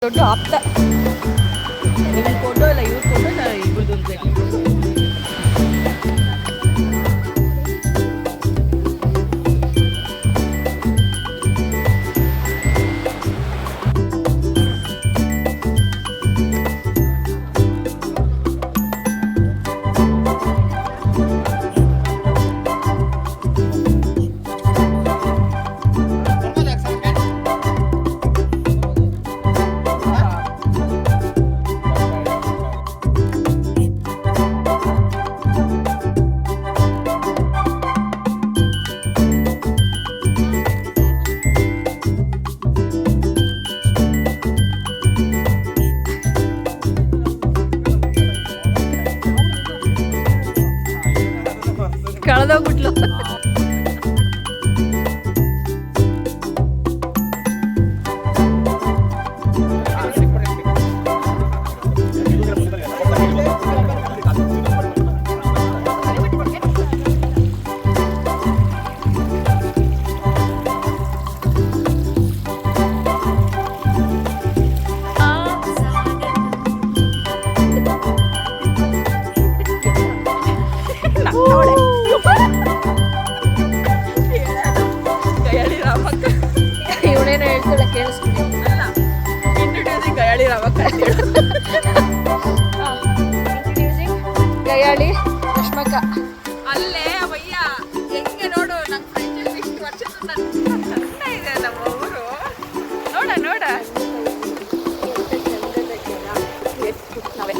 ದೊಡ್ಡ ಆಪ್ತ ನಿಮ್ಮ ಫೋಟೋ ಇಲ್ಲ ಇವ್ರ ಫೋಟೋ ಇಲ್ಲ ಇಬ್ಬರದ್ದು ಅಂತ ಕಳೆದೋಗ್ಬಿಟ್ಲು. ಇವನೇನು ಹೇಳ್ತಾಳೆ ಕೇಳಿಸ್ತೀನಿ. ಅಲ್ಲ ಇಂಟ್ರೊಡ್ಯೂಸಿಂಗ್ ಗಯಾಳಿ ರಾಮಕ್ಕ. ಇಂಟ್ರೊಡ್ಯೂಸಿಂಗ್ ಗಯಾಳಿ ರಶ್ಮಕ್ಕ. ಅಲ್ಲೇ ಅವಯ್ಯ ಹೆಂಗೆ ನೋಡು ನನ್ನ ಫ್ರೆಂಡ್ ಇಷ್ಟು ವರ್ಷದ ಚಂದ ಇದೆ ನಮ್ಮ ಊರು. ನೋಡ ನೋಡ ನಾವೇ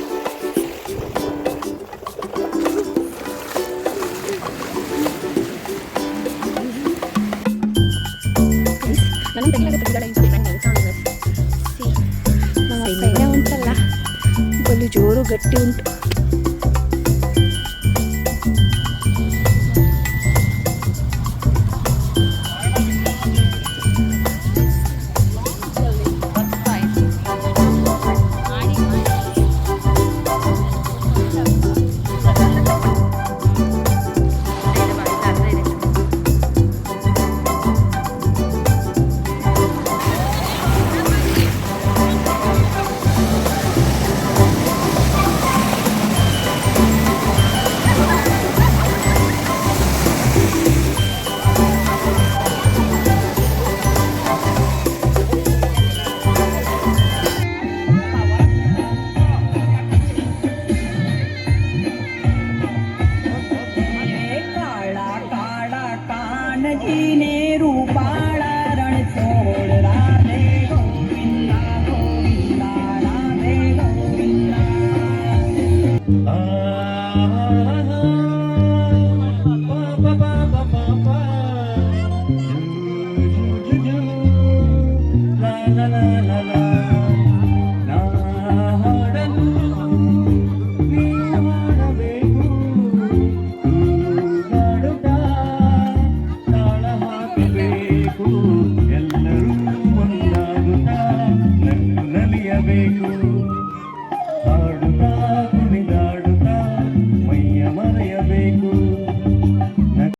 ಉಂಟಲ್ಲ ಬಲು ಜೋರು ಗಟ್ಟಿ ಉಂಟು.